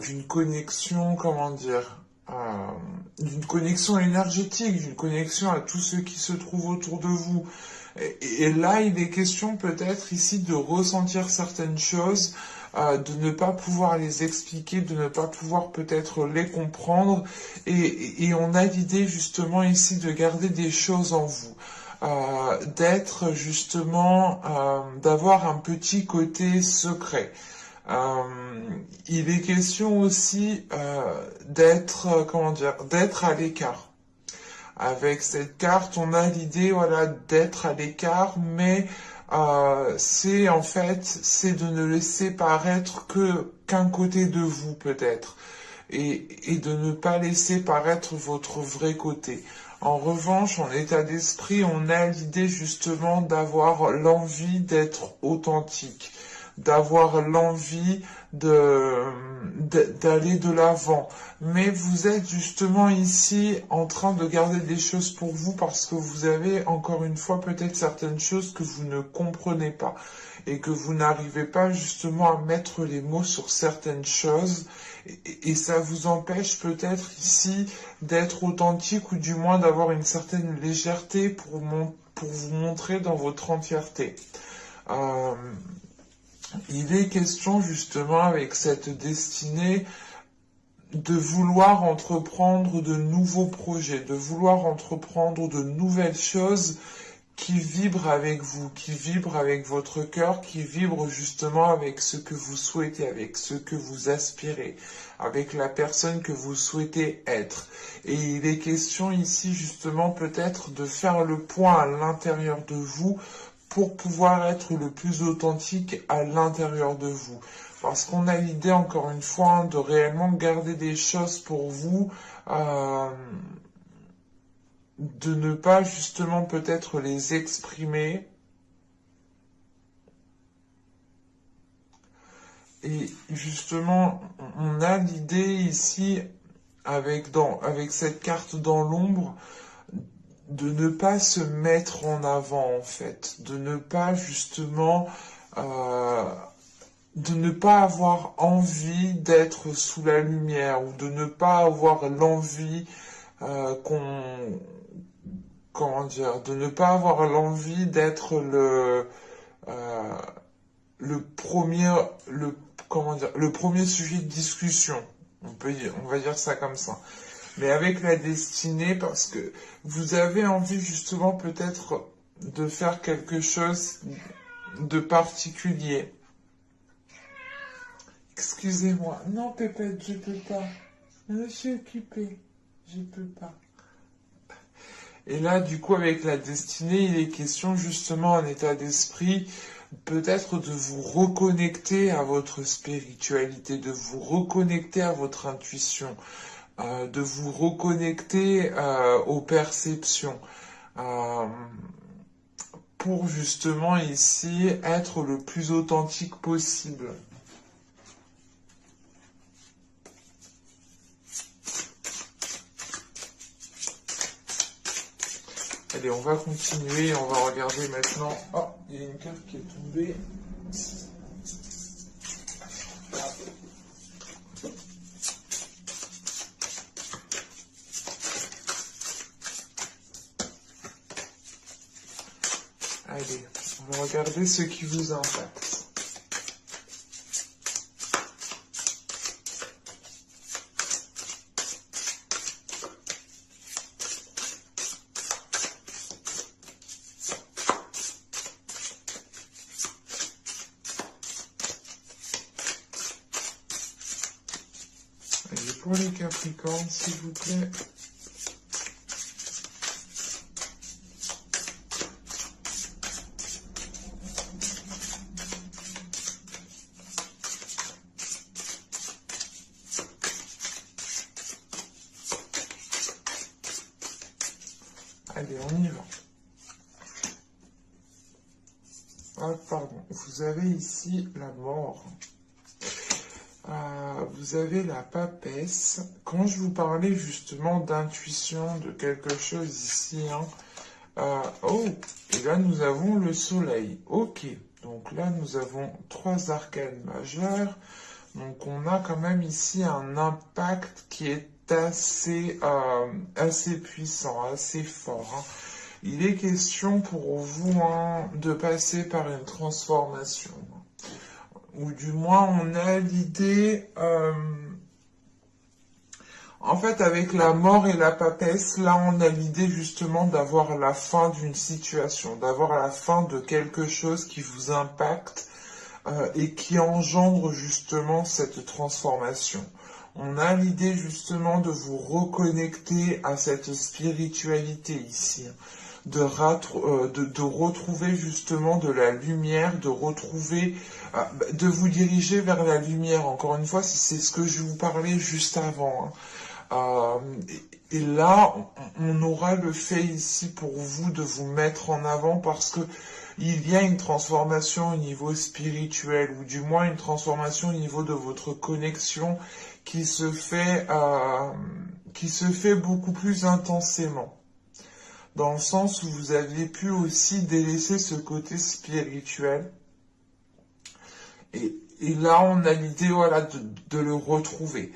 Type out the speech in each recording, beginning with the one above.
d'une connexion, comment dire, d'une connexion énergétique, d'une connexion à tous ceux qui se trouvent autour de vous. Et là, il est question peut-être ici de ressentir certaines choses, de ne pas pouvoir les expliquer, de ne pas pouvoir peut-être les comprendre. Et on a l'idée justement ici de garder des choses en vous. D'être justement, d'avoir un petit côté secret. Euh, il est question aussi d'être, comment dire, d'être à l'écart. Avec cette carte, on a l'idée, voilà, d'être à l'écart, mais c'est en fait, c'est de ne laisser paraître que qu'un côté de vous peut-être, et de ne pas laisser paraître votre vrai côté. En revanche, en état d'esprit, on a l'idée justement d'avoir l'envie d'être authentique, d'avoir l'envie d'aller de l'avant. Mais vous êtes justement ici en train de garder des choses pour vous parce que vous avez encore une fois peut-être certaines choses que vous ne comprenez pas et que vous n'arrivez pas justement à mettre les mots sur certaines choses et ça vous empêche peut-être ici d'être authentique ou du moins d'avoir une certaine légèreté pour vous montrer dans votre entièreté. Euh, il est question justement avec cette destinée de vouloir entreprendre de nouveaux projets, de vouloir entreprendre de nouvelles choses qui vibrent avec vous, qui vibrent avec votre cœur, qui vibrent justement avec ce que vous souhaitez, avec ce que vous aspirez, avec la personne que vous souhaitez être. Et il est question ici justement peut-être de faire le point à l'intérieur de vous pour pouvoir être le plus authentique à l'intérieur de vous. Parce qu'on a l'idée, encore une fois, de réellement garder des choses pour vous, de ne pas justement peut-être les exprimer. Et justement, on a l'idée ici, avec cette carte dans l'ombre, de ne pas se mettre en avant en fait, de ne pas justement, de ne pas avoir envie d'être sous la lumière ou de ne pas avoir l'envie qu'on, comment dire, de ne pas avoir l'envie d'être euh, le premier, le, comment dire, le premier sujet de discussion. On va dire ça comme ça. Mais avec la destinée, parce que vous avez envie justement peut-être de faire quelque chose de particulier. Excusez-moi. Non, Pépette, je peux pas. Je suis occupée. Je peux pas. Et là, du coup, avec la destinée, il est question justement en état d'esprit, peut-être de vous reconnecter à votre spiritualité, de vous reconnecter à votre intuition, de vous reconnecter aux perceptions, euh, pour justement ici être le plus authentique possible. Allez, on va continuer, on va regarder maintenant. Oh, il y a une carte qui est tombée. Allez, on va regarder ce qui vous impacte. Allez, pour les Capricornes, s'il vous plaît. Allez, on y va. Ah, pardon. Vous avez ici la mort. Vous avez la papesse. Quand je vous parlais justement d'intuition, de quelque chose ici, hein, oh, et là nous avons le soleil. Ok, donc là nous avons trois arcanes majeures. Donc on a quand même ici un impact qui est assez puissant, assez fort, hein. Il est question pour vous, hein, de passer par une transformation. Ou du moins on a l'idée... en fait, avec la mort et la papesse, là, on a l'idée justement d'avoir la fin d'une situation, d'avoir la fin de quelque chose qui vous impacte et qui engendre justement cette transformation. On a l'idée justement de vous reconnecter à cette spiritualité ici, de retrouver justement de la lumière, de vous diriger vers la lumière. Encore une fois, c'est ce que je vous parlais juste avant, hein. Euh, et là, on aura le fait ici pour vous de vous mettre en avant parce que il y a une transformation au niveau spirituel ou du moins une transformation au niveau de votre connexion qui qui se fait beaucoup plus intensément. Dans le sens où vous avez pu aussi délaisser ce côté spirituel. Et là, on a l'idée, voilà, de le retrouver.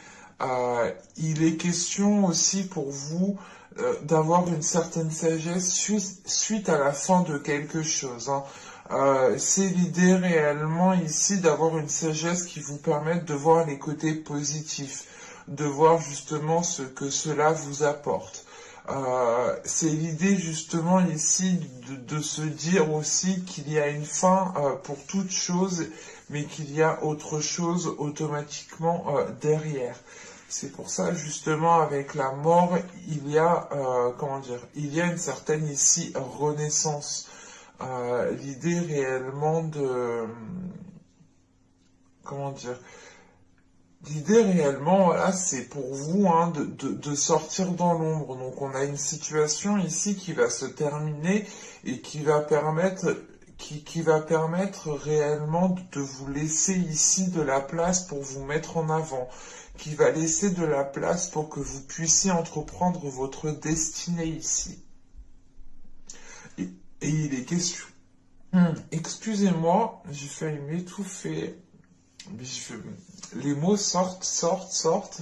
Il est question aussi pour vous d'avoir une certaine sagesse suite à la fin de quelque chose, hein. C'est l'idée réellement ici d'avoir une sagesse qui vous permette de voir les côtés positifs, de voir justement ce que cela vous apporte. C'est l'idée justement ici de se dire aussi qu'il y a une fin pour toute chose, mais qu'il y a autre chose automatiquement derrière. C'est pour ça justement avec la mort, il y a comment dire, il y a une certaine ici renaissance. L'idée réellement de comment dire, l'idée réellement, voilà, c'est pour vous, hein, de sortir dans l'ombre. Donc on a une situation ici qui va se terminer et qui va permettre réellement de vous laisser ici de la place pour vous mettre en avant, qui va laisser de la place pour que vous puissiez entreprendre votre destinée ici. Et, et il est question. Excusez-moi, j'ai failli m'étouffer. Les mots sortent.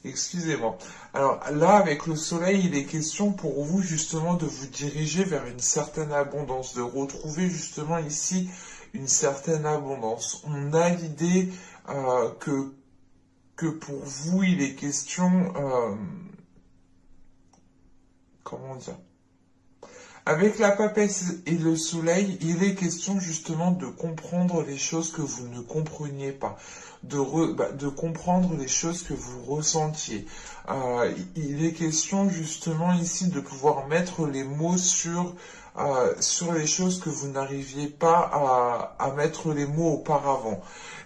Excusez-moi. Alors là, avec le soleil, il est question pour vous justement de vous diriger vers une certaine abondance, de retrouver justement ici une certaine abondance. On a l'idée que pour vous, il est question, comment dire, avec la papesse et le soleil, il est question justement de comprendre les choses que vous ne compreniez pas, de comprendre les choses que vous ressentiez. Il est question justement ici de pouvoir mettre les mots sur les choses que vous n'arriviez pas à mettre les mots auparavant.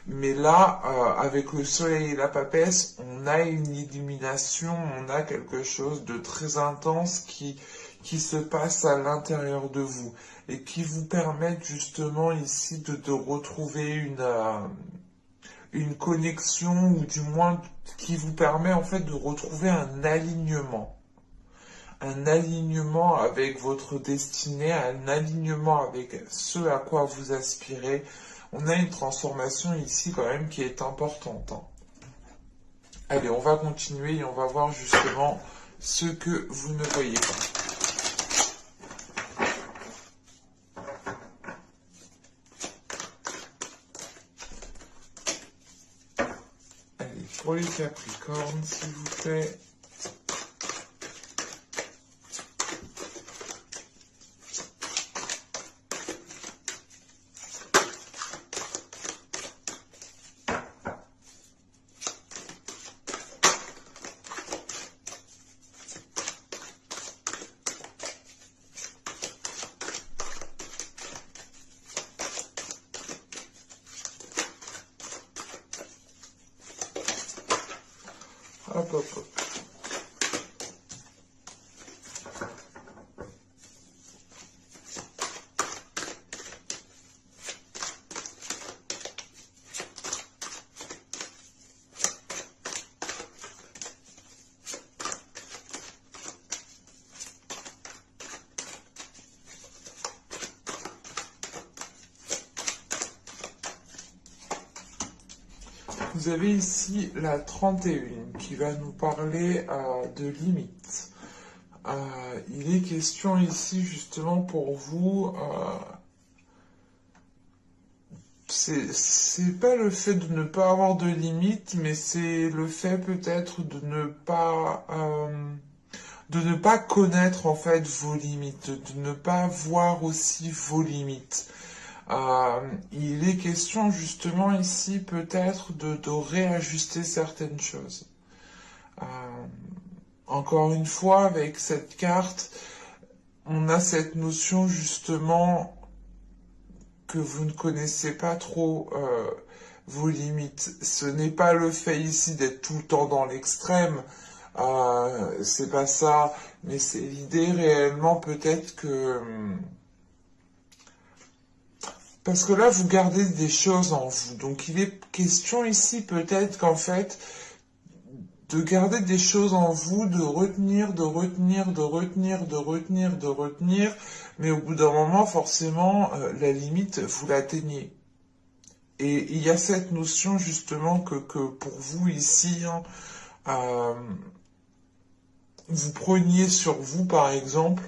Mais là, avec le soleil et la papesse, on a une illumination, on a quelque chose de très intense qui se passe à l'intérieur de vous et qui vous permettent justement ici de retrouver une connexion ou du moins qui vous permet en fait de retrouver un alignement avec votre destinée, un alignement avec ce à quoi vous aspirez. On a une transformation ici quand même qui est importante, hein. Allez, on va continuer et on va voir justement ce que vous ne voyez pas. Pour les Capricornes, s'il vous plaît. Hop, hop, hop. vous avez ici la 31 qui va nous parler de limites. Il est question ici justement pour vous, c'est pas le fait de ne pas avoir de limites, mais c'est le fait peut-être de ne pas connaître en fait vos limites, de ne pas voir aussi vos limites. Il est question justement ici peut-être de réajuster certaines choses. Euh, Encore une fois, avec cette carte, on a cette notion justement que vous ne connaissez pas trop vos limites. Ce n'est pas le fait ici d'être tout le temps dans l'extrême, c'est pas ça, mais c'est l'idée réellement peut-être que... Parce que là, vous gardez des choses en vous. Donc il est question ici peut-être qu'en fait, de garder des choses en vous, de retenir, de retenir, de retenir, de retenir, de retenir, mais au bout d'un moment, forcément, la limite, vous l'atteignez. Et il y a cette notion justement que pour vous ici, hein, vous preniez sur vous par exemple,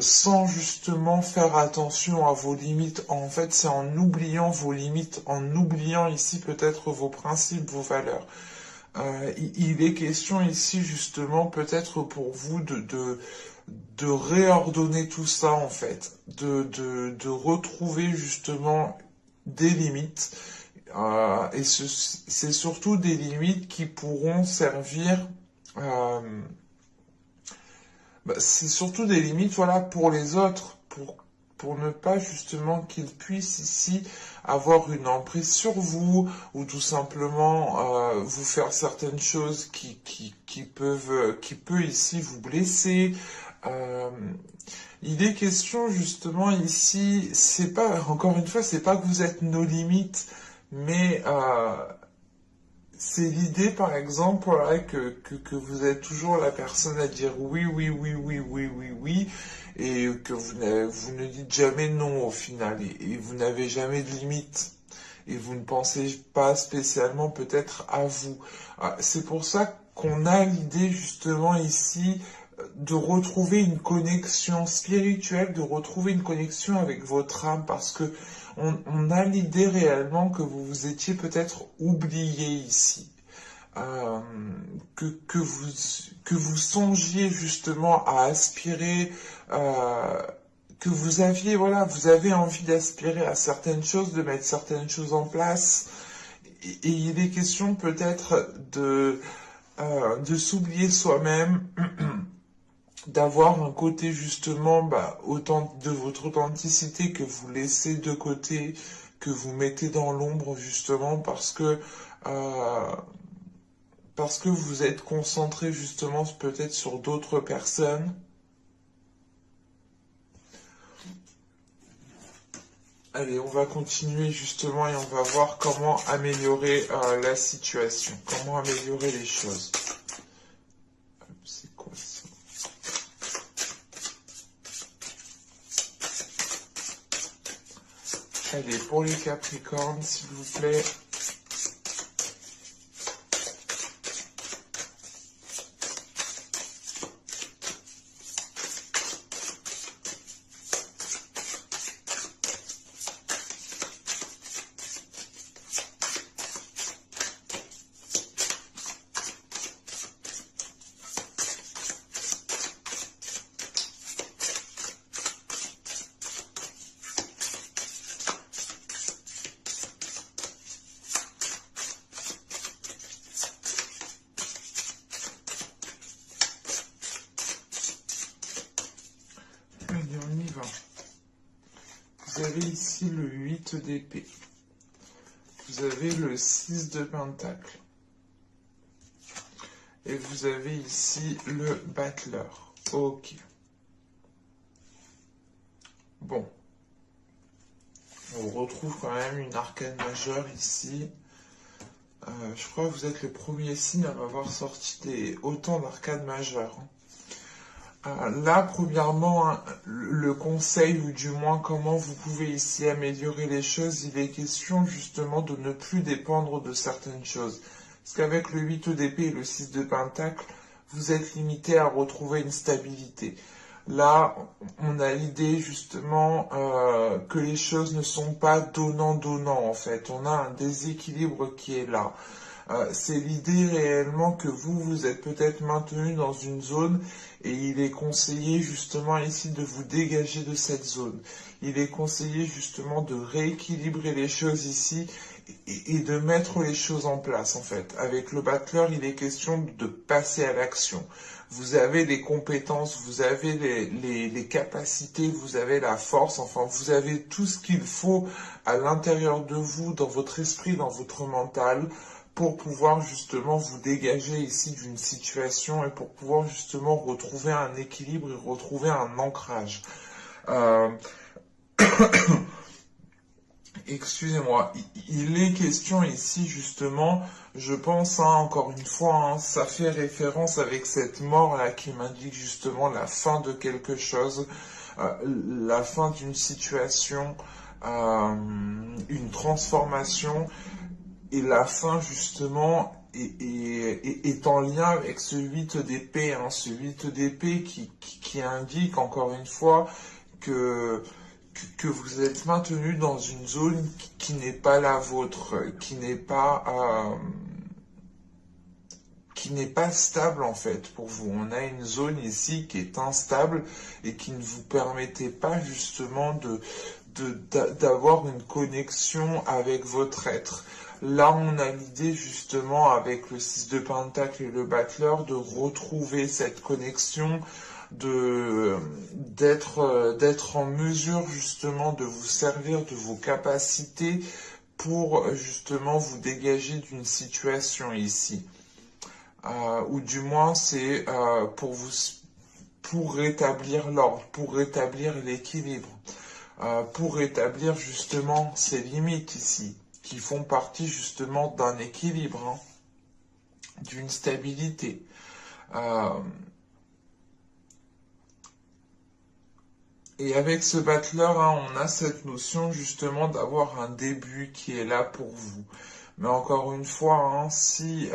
sans justement faire attention à vos limites. En fait, c'est en oubliant vos limites, en oubliant ici peut-être vos principes, vos valeurs. Il est question ici justement peut-être pour vous de réordonner tout ça en fait, de retrouver justement des limites. Et c'est surtout des limites qui pourront servir... c'est surtout des limites voilà, pour les autres, pour ne pas justement qu'ils puissent ici avoir une emprise sur vous ou tout simplement vous faire certaines choses qui peut ici vous blesser. Il est question justement ici, c'est pas, encore une fois, c'est pas que vous êtes nos limites, mais c'est l'idée, par exemple, voilà, que vous êtes toujours la personne à dire oui, oui, oui, oui, oui, oui, oui, et que vous ne dites jamais non au final, et vous n'avez jamais de limite, et vous ne pensez pas spécialement peut-être à vous. C'est pour ça qu'on a l'idée justement ici de retrouver une connexion spirituelle, de retrouver une connexion avec votre âme, parce que on a l'idée réellement que vous vous étiez peut-être oublié ici. Que vous songiez justement à aspirer, que vous aviez, voilà, vous avez envie d'aspirer à certaines choses, de mettre certaines choses en place, et il est question peut-être de s'oublier soi-même, d'avoir un côté justement autant de votre authenticité que vous laissez de côté, que vous mettez dans l'ombre justement parce que vous êtes concentré justement peut-être sur d'autres personnes. Allez, on va continuer justement et on va voir comment améliorer la situation, comment améliorer les choses. C'est quoi ça? Allez, pour les Capricornes, s'il vous plaît. Vous avez ici le 8 d'épée. Vous avez le 6 de pentacle. Et vous avez ici le battleur. Ok. Bon. On retrouve quand même une arcane majeure ici. Je crois que vous êtes le premier signe à m'avoir sorti autant d'arcades majeures. Là, premièrement, hein, le conseil, ou du moins comment vous pouvez ici améliorer les choses, il est question justement de ne plus dépendre de certaines choses. Parce qu'avec le 8 d'épée et le 6 de pentacle, vous êtes limité à retrouver une stabilité. Là, on a l'idée justement que les choses ne sont pas donnant-donnant en fait. On a un déséquilibre qui est là. C'est l'idée réellement que vous êtes peut-être maintenu dans une zone et il est conseillé justement ici de vous dégager de cette zone. Il est conseillé justement de rééquilibrer les choses ici et de mettre les choses en place en fait. Avec le battleur, il est question de passer à l'action. Vous avez les compétences, vous avez les capacités, vous avez la force, enfin vous avez tout ce qu'il faut à l'intérieur de vous, dans votre esprit, dans votre mental, pour pouvoir justement vous dégager ici d'une situation et pour pouvoir justement retrouver un équilibre et retrouver un ancrage. Euh, Excusez-moi, il est question ici justement, je pense, hein, encore une fois, hein, ça fait référence avec cette mort-là qui m'indique justement la fin de quelque chose, la fin d'une situation, une transformation, et la fin justement est en lien avec ce 8 d'épée, hein, ce 8 d'épée qui indique encore une fois que que vous êtes maintenu dans une zone qui n'est pas la vôtre, qui n'est pas stable en fait pour vous. On a une zone ici qui est instable et qui ne vous permettait pas justement d'avoir une connexion avec votre être. Là, on a l'idée justement avec le 6 de Pentacle et le battleur de retrouver cette connexion, d'être en mesure justement de vous servir de vos capacités pour justement vous dégager d'une situation ici. Ou du moins c'est pour rétablir l'ordre, pour rétablir l'équilibre, pour rétablir justement ces limites ici, qui font partie justement d'un équilibre, hein, d'une stabilité. Euh, Et avec ce battleur, hein, on a cette notion justement d'avoir un début qui est là pour vous. Mais encore une fois, hein, s'il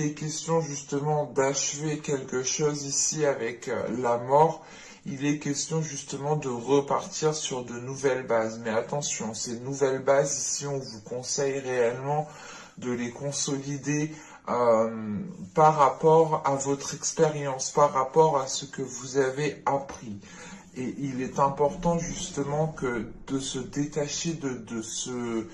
est question justement d'achever quelque chose ici avec la mort, il est question justement de repartir sur de nouvelles bases. Mais attention, ces nouvelles bases ici, on vous conseille réellement de les consolider par rapport à votre expérience, par rapport à ce que vous avez appris. Et il est important justement que de se détacher de ce,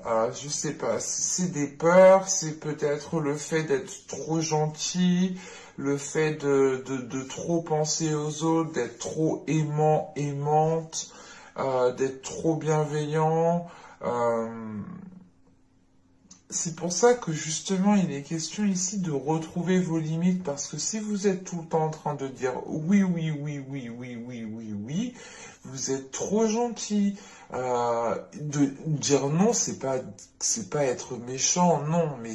je sais pas, si c'est des peurs, c'est peut-être le fait d'être trop gentil, le fait de trop penser aux autres, d'être trop aimant, aimante, d'être trop bienveillant. Euh, c'est pour ça que justement il est question ici de retrouver vos limites parce que si vous êtes tout le temps en train de dire oui, oui, oui, oui, oui, oui, oui, oui, vous êtes trop gentil. De dire non, c'est pas être méchant, non, mais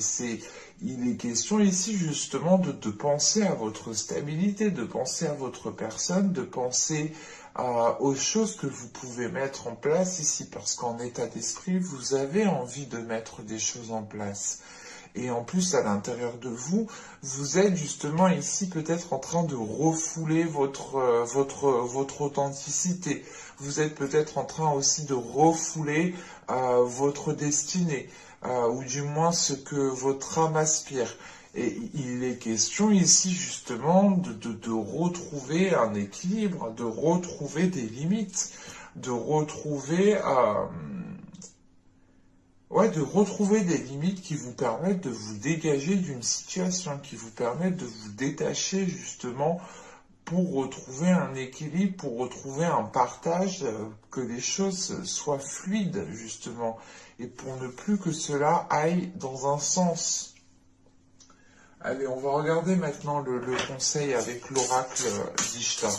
il est question ici justement de penser à votre stabilité, de penser à votre personne, de penser aux choses que vous pouvez mettre en place ici, parce qu'en état d'esprit, vous avez envie de mettre des choses en place. Et en plus, à l'intérieur de vous, vous êtes justement ici peut-être en train de refouler votre authenticité. Vous êtes peut-être en train aussi de refouler votre destinée, ou du moins ce que votre âme aspire. Et il est question ici justement de retrouver un équilibre, de retrouver des limites, de retrouver, ouais, de retrouver des limites qui vous permettent de vous dégager d'une situation, qui vous permettent de vous détacher justement pour retrouver un équilibre, pour retrouver un partage, que les choses soient fluides justement, et pour ne plus que cela aille dans un sens. Allez, on va regarder maintenant le conseil avec l'oracle d'Ishtar.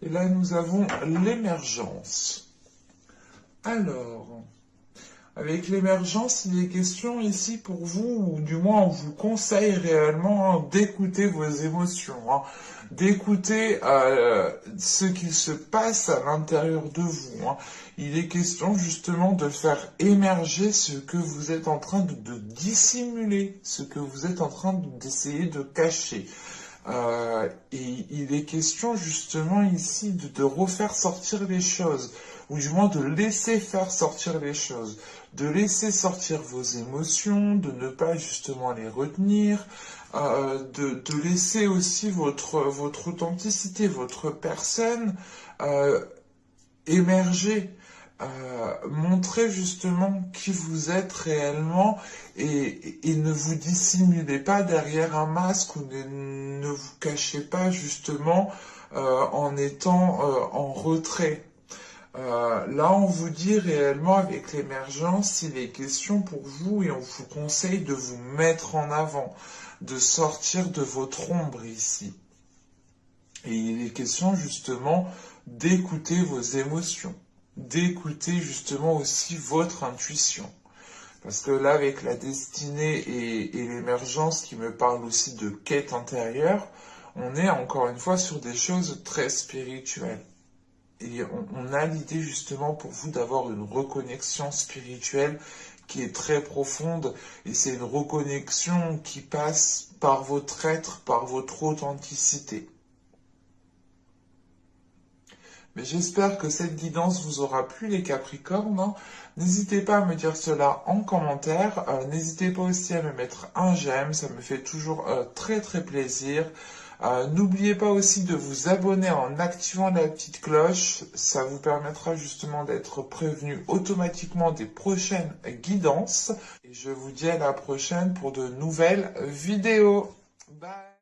Et là, nous avons l'émergence. Alors, avec l'émergence, il est question ici pour vous, ou du moins on vous conseille réellement d'écouter vos émotions, d'écouter ce qui se passe à l'intérieur de vous. Il est question justement de faire émerger ce que vous êtes en train de dissimuler, ce que vous êtes en train d'essayer de cacher. Et il est question justement ici de refaire sortir les choses, ou du moins de laisser faire sortir les choses, de laisser sortir vos émotions, de ne pas justement les retenir, de laisser aussi votre authenticité, votre personne émerger. Montrez justement qui vous êtes réellement et ne vous dissimulez pas derrière un masque ou ne vous cachez pas justement en étant en retrait. Là, on vous dit réellement avec l'émergence, il est question pour vous et on vous conseille de vous mettre en avant, de sortir de votre ombre ici. Et il est question justement d'écouter vos émotions, d'écouter justement aussi votre intuition. Parce que là, avec la destinée et l'émergence qui me parle aussi de quête intérieure, on est encore une fois sur des choses très spirituelles. Et on a l'idée justement pour vous d'avoir une reconnexion spirituelle qui est très profonde. Et c'est une reconnexion qui passe par votre être, par votre authenticité. Mais j'espère que cette guidance vous aura plu les Capricornes. N'hésitez pas à me dire cela en commentaire. N'hésitez pas aussi à me mettre un j'aime, ça me fait toujours très très plaisir. N'oubliez pas aussi de vous abonner en activant la petite cloche. Ça vous permettra justement d'être prévenu automatiquement des prochaines guidances. Et je vous dis à la prochaine pour de nouvelles vidéos. Bye!